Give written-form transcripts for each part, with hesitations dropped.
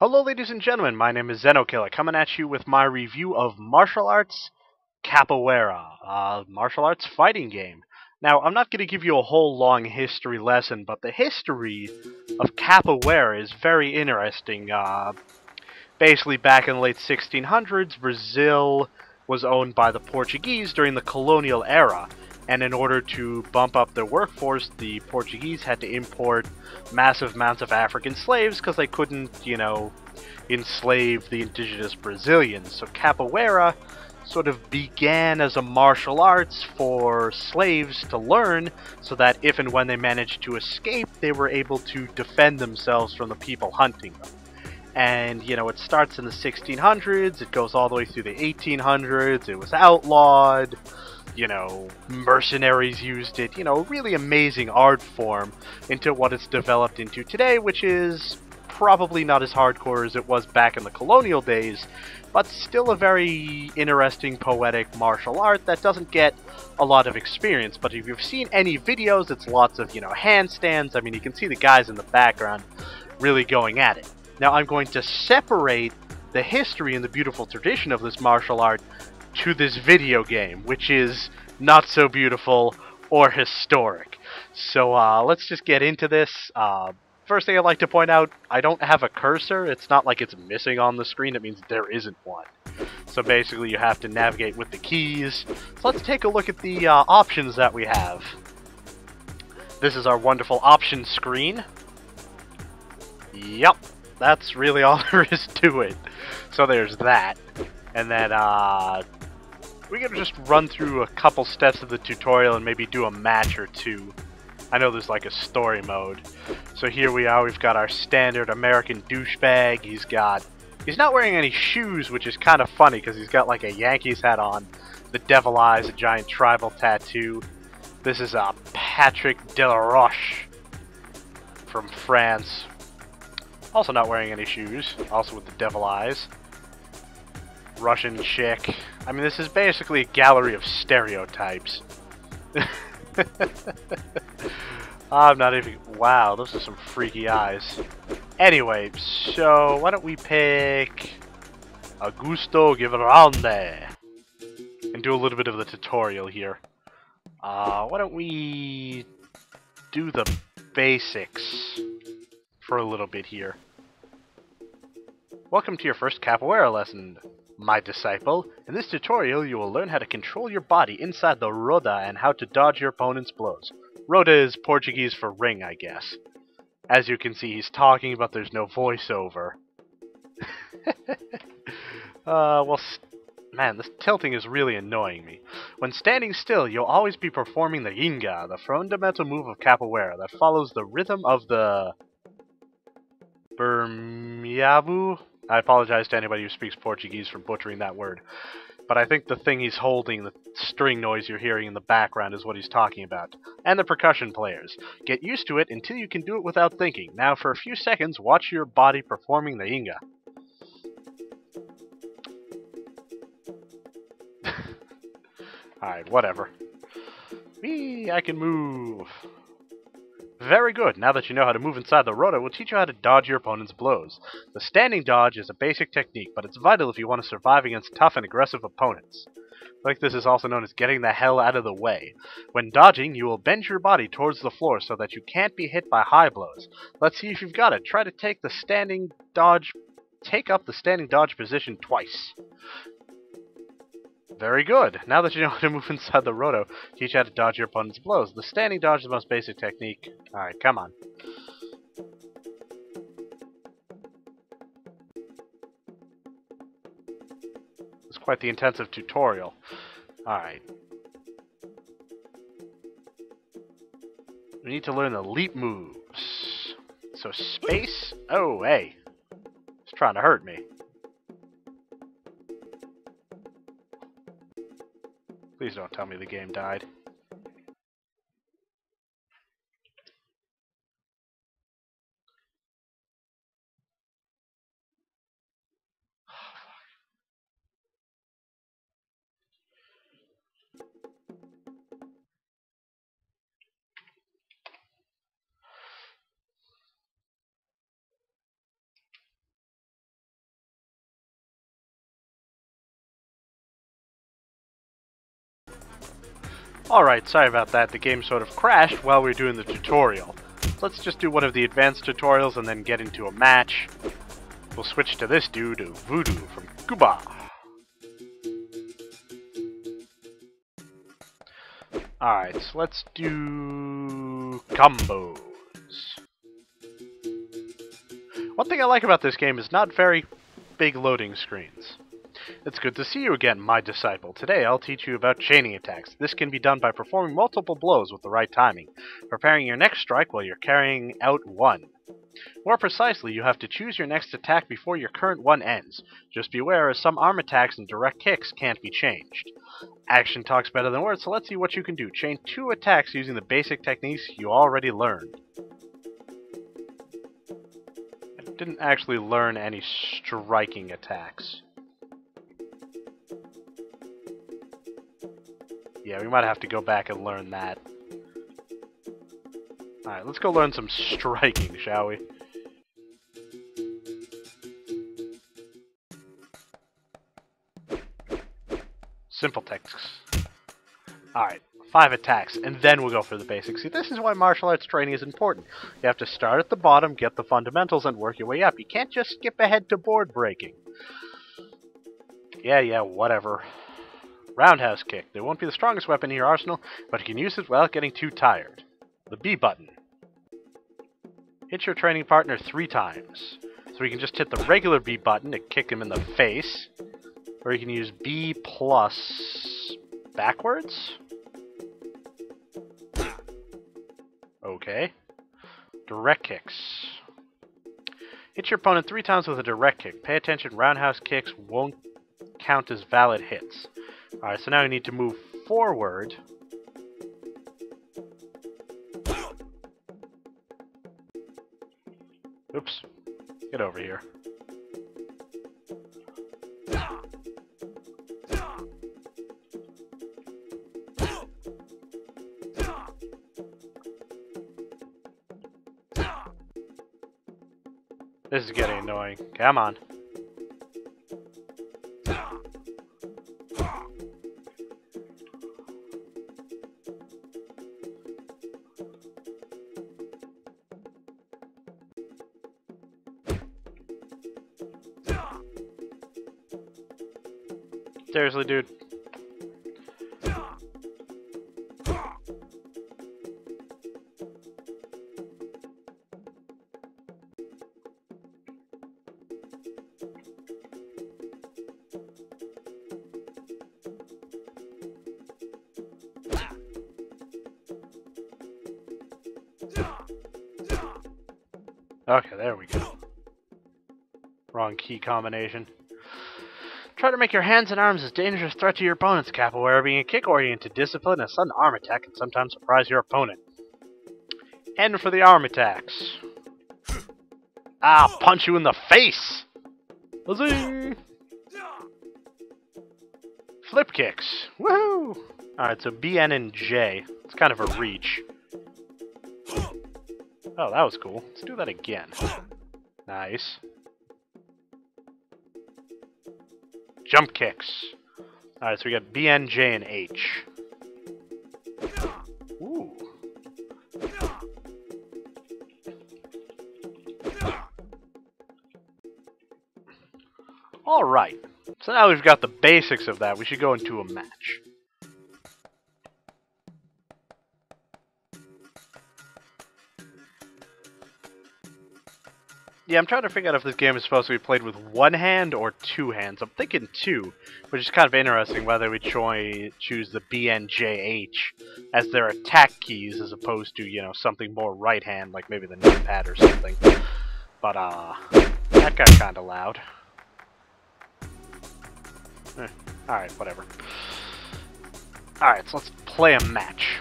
Hello ladies and gentlemen, my name is Xenokilla, coming at you with my review of Martial Arts Capoeira, a martial arts fighting game. Now, I'm not going to give you a whole long history lesson, but the history of Capoeira is very interesting. Basically, back in the late 1600s, Brazil was owned by the Portuguese during the colonial era, and in order to bump up their workforce, the Portuguese had to import massive amounts of African slaves because they couldn't, enslave the indigenous Brazilians. So Capoeira sort of began as a martial arts for slaves to learn so that if and when they managed to escape, they were able to defend themselves from the people hunting them. And, it starts in the 1600s, it goes all the way through the 1800s, it was outlawed, mercenaries used it, really amazing art form into what it's developed into today, which is probably not as hardcore as it was back in the colonial days, but still a very interesting, poetic martial art that doesn't get a lot of experience. But if you've seen any videos, it's lots of, handstands. I mean, you can see the guys in the background really going at it. Now, I'm going to separate the history and the beautiful tradition of this martial art to this video game, which is not so beautiful or historic. So let's just get into this. First thing I'd like to point out, I don't have a cursor. It's not like it's missing on the screen. It means there isn't one. So basically you have to navigate with the keys. So let's take a look at the options that we have. This is our wonderful options screen. Yep. That's really all there is to it. So there's that. And then, we're going to just run through a couple steps of the tutorial and maybe do a match or two. I know there's like a story mode. So here we are, we've got our standard American douchebag. He's not wearing any shoes, which is kind of funny because he's got like a Yankees hat on, the devil eyes, a giant tribal tattoo. This is Patrick Delaroche from France. Also not wearing any shoes, also with the devil eyes. Russian chick. I mean, this is basically a gallery of stereotypes. I'm not even... Wow, those are some freaky eyes. Anyway, so why don't we pick Augusto Giverande and do a little bit of the tutorial here. Why don't we do the basics for a little bit here. Welcome to your first Capoeira lesson, my disciple. In this tutorial, you will learn how to control your body inside the roda and how to dodge your opponent's blows. Roda is Portuguese for ring, I guess. As you can see, he's talking, but there's no voiceover. Man, this tilting is really annoying me. When standing still, you'll always be performing the Inga, the fundamental move of Capoeira that follows the rhythm of the Bermiavu. I apologize to anybody who speaks Portuguese for butchering that word. But I think the thing he's holding, the string noise you're hearing in the background, is what he's talking about. And the percussion players. Get used to it until you can do it without thinking. Now for a few seconds, watch your body performing the Inga. Alright, whatever. Whee, I can move. Very good. Now that you know how to move inside the roda, we'll teach you how to dodge your opponent's blows. The standing dodge is a basic technique, but it's vital if you want to survive against tough and aggressive opponents. Like this is also known as getting the hell out of the way. When dodging, you will bend your body towards the floor so that you can't be hit by high blows. Let's see if you've got it. Try to take up the standing dodge position twice. Very good. Now that you know how to move inside the roto, teach you how to dodge your opponent's blows. The standing dodge is the most basic technique. Alright, come on. It's quite the intensive tutorial. Alright. We need to learn the leap moves. So space... Oh, hey. It's trying to hurt me. Please don't tell me the game died. Alright, sorry about that. The game sort of crashed while we were doing the tutorial. Let's just do one of the advanced tutorials and then get into a match. We'll switch to this dude, Voodoo from Cuba. Alright, so let's do combos. One thing I like about this game is not very big loading screens. It's good to see you again, my disciple. Today I'll teach you about chaining attacks. This can be done by performing multiple blows with the right timing, preparing your next strike while you're carrying out one. More precisely, you have to choose your next attack before your current one ends. Just be aware, as some arm attacks and direct kicks can't be changed. Action talks better than words, so let's see what you can do. Chain 2 attacks using the basic techniques you already learned. I didn't actually learn any striking attacks. Yeah, we might have to go back and learn that. Alright, let's go learn some striking, shall we? Simple techniques. Alright, 5 attacks, and then we'll go for the basics. See, this is why martial arts training is important. You have to start at the bottom, get the fundamentals, and work your way up. You can't just skip ahead to board breaking. Yeah, whatever. Roundhouse kick. They won't be the strongest weapon in your arsenal, but you can use it without getting too tired. The B button. Hit your training partner 3 times. So you can just hit the regular B button to kick him in the face, or you can use B plus backwards. Okay. Direct kicks. Hit your opponent 3 times with a direct kick. Pay attention, roundhouse kicks won't count as valid hits. Alright, so now we need to move forward. Oops. Get over here. This is getting annoying. Come on. Seriously, dude. Okay, there we go. Wrong key combination. Try to make your hands and arms as dangerous threat to your opponents, Capoeira. Being a kick-oriented discipline, a sudden arm attack can sometimes surprise your opponent. And for the arm attacks. I'll punch you in the face! Zing! Flip kicks. Woohoo! Alright, so B, N, and J. It's kind of a reach. Oh, that was cool. Let's do that again. Nice. Jump kicks. Alright, so we got B, N, J, and H. Ooh. Alright. So now we've got the basics of that. We should go into a match. Yeah, I'm trying to figure out if this game is supposed to be played with one hand or 2 hands. I'm thinking 2, which is kind of interesting whether we choose the B, N, J, H as their attack keys as opposed to, you know, something more right hand, like maybe the numpad or something. But, that got kind of loud. Alright, whatever. Alright, so let's play a match.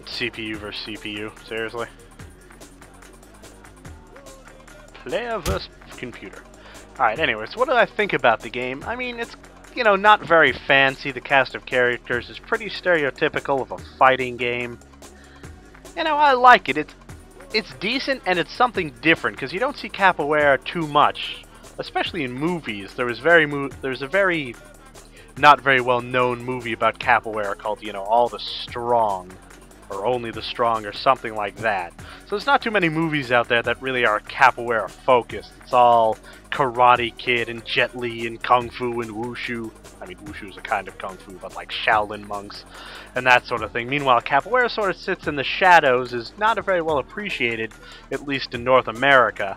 CPU versus CPU, seriously? Player versus computer. Alright, anyways, what did I think about the game? I mean, it's, you know, not very fancy. The cast of characters is pretty stereotypical of a fighting game. You know, I like it. It's decent and it's something different, because you don't see capoeira too much, especially in movies. There's a very not very well known movie about capoeira called, All the Strong, or Only the Strong, or something like that. So there's not too many movies out there that really are capoeira focused. It's all Karate Kid and Jet Li and Kung Fu and Wushu. I mean, Wushu is a kind of Kung Fu, but like Shaolin monks and that sort of thing. Meanwhile, capoeira sort of sits in the shadows, is not very well appreciated, at least in North America,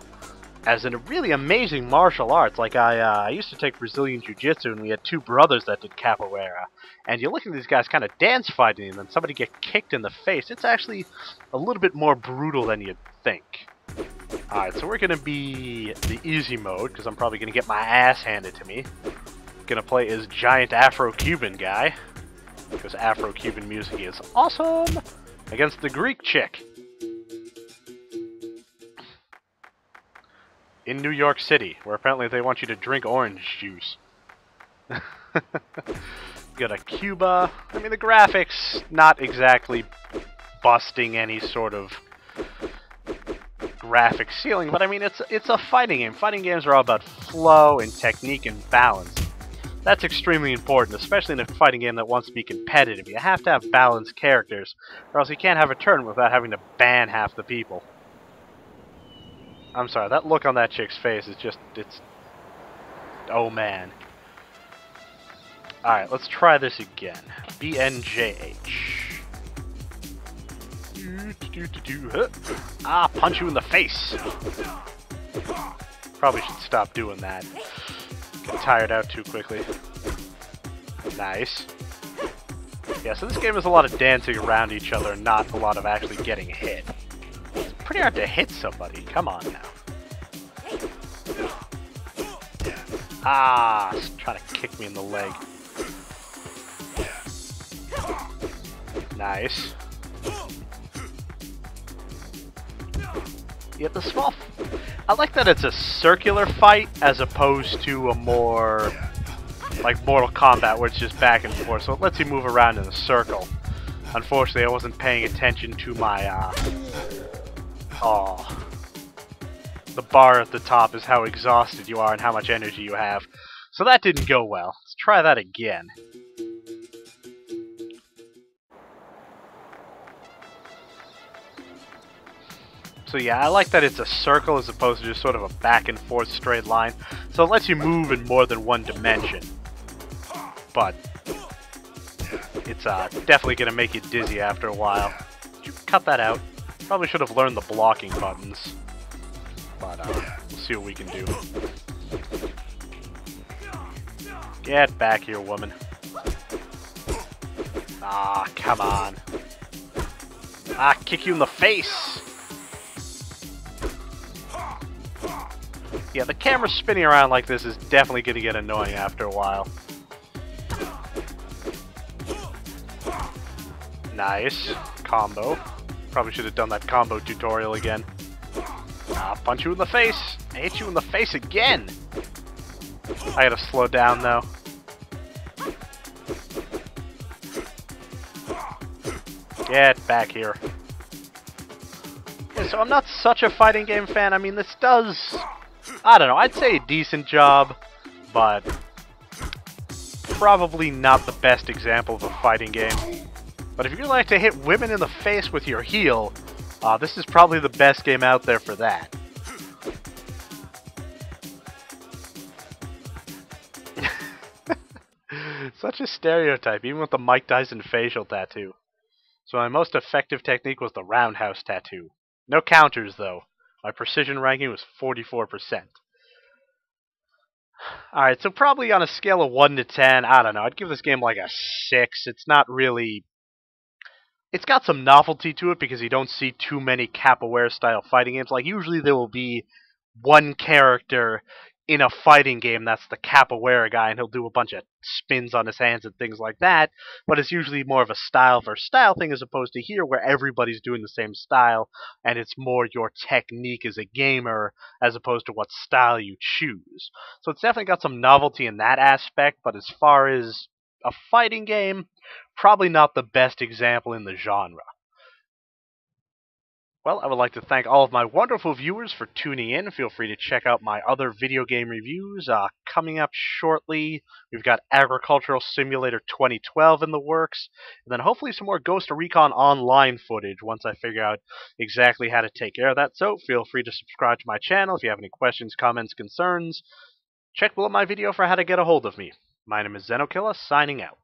as in a really amazing martial arts. Like, I used to take Brazilian Jiu-Jitsu, and we had two brothers that did capoeira. And you look at these guys kind of dance fighting, and then somebody get kicked in the face. It's actually a little bit more brutal than you'd think. Alright, so we're going to be the easy mode, because I'm probably going to get my ass handed to me. Going to play as giant Afro-Cuban guy, because Afro-Cuban music is awesome, against the Greek chick. In New York City, where apparently they want you to drink orange juice. Got a Cuba. I mean, the graphics, not exactly busting any sort of graphic ceiling, but I mean, it's a fighting game. Fighting games are all about flow and technique and balance. That's extremely important, especially in a fighting game that wants to be competitive. You have to have balanced characters, or else you can't have a tournament without having to ban half the people. I'm sorry, that look on that chick's face is just, it's... Oh, man. Alright, let's try this again. BNJH. Ah, punch you in the face! Probably should stop doing that. Get tired out too quickly. Nice. Yeah, so this game is a lot of dancing around each other, not a lot of actually getting hit. Pretty hard to hit somebody. Come on now. Ah, he's trying to kick me in the leg. Nice. Yeah, the small... I like that it's a circular fight as opposed to a more... like Mortal Kombat where it's just back and forth. So it lets you move around in a circle. Unfortunately, I wasn't paying attention to my, Oh. The bar at the top is how exhausted you are and how much energy you have. So that didn't go well. Let's try that again. So yeah, I like that it's a circle as opposed to just sort of a back and forth straight line. So it lets you move in more than one dimension. But it's definitely going to make you dizzy after a while. Did you cut that out? Probably should have learned the blocking buttons. But we'll see what we can do. Get back here, woman. Ah, come on. Ah, kick you in the face! Yeah, the camera spinning around like this is definitely going to get annoying after a while. Nice. Combo. Probably should have done that combo tutorial again. Ah, punch you in the face! I hit you in the face again! I gotta slow down though. Get back here. Yeah, so I'm not such a fighting game fan. I mean, this does... I don't know, I'd say a decent job, but probably not the best example of a fighting game. But if you like to hit women in the face with your heel, this is probably the best game out there for that. Such a stereotype, even with the Mike Tyson facial tattoo. So my most effective technique was the roundhouse tattoo. No counters, though. My precision ranking was 44%. Alright, so probably on a scale of 1 to 10, I don't know, I'd give this game like a 6. It's not really... It's got some novelty to it because you don't see too many capoeira-style fighting games. Like, usually there will be one character in a fighting game that's the capoeira guy, and he'll do a bunch of spins on his hands and things like that, but it's usually more of a style versus style thing as opposed to here where everybody's doing the same style, and it's more your technique as a gamer as opposed to what style you choose. So it's definitely got some novelty in that aspect, but as far as a fighting game, probably not the best example in the genre. Well, I would like to thank all of my wonderful viewers for tuning in. Feel free to check out my other video game reviews, coming up shortly. We've got Agricultural Simulator 2012 in the works, and then hopefully some more Ghost Recon Online footage once I figure out exactly how to take care of that. So feel free to subscribe to my channel if you have any questions, comments, concerns. Check below my video for how to get a hold of me. My name is Xenokilla, signing out.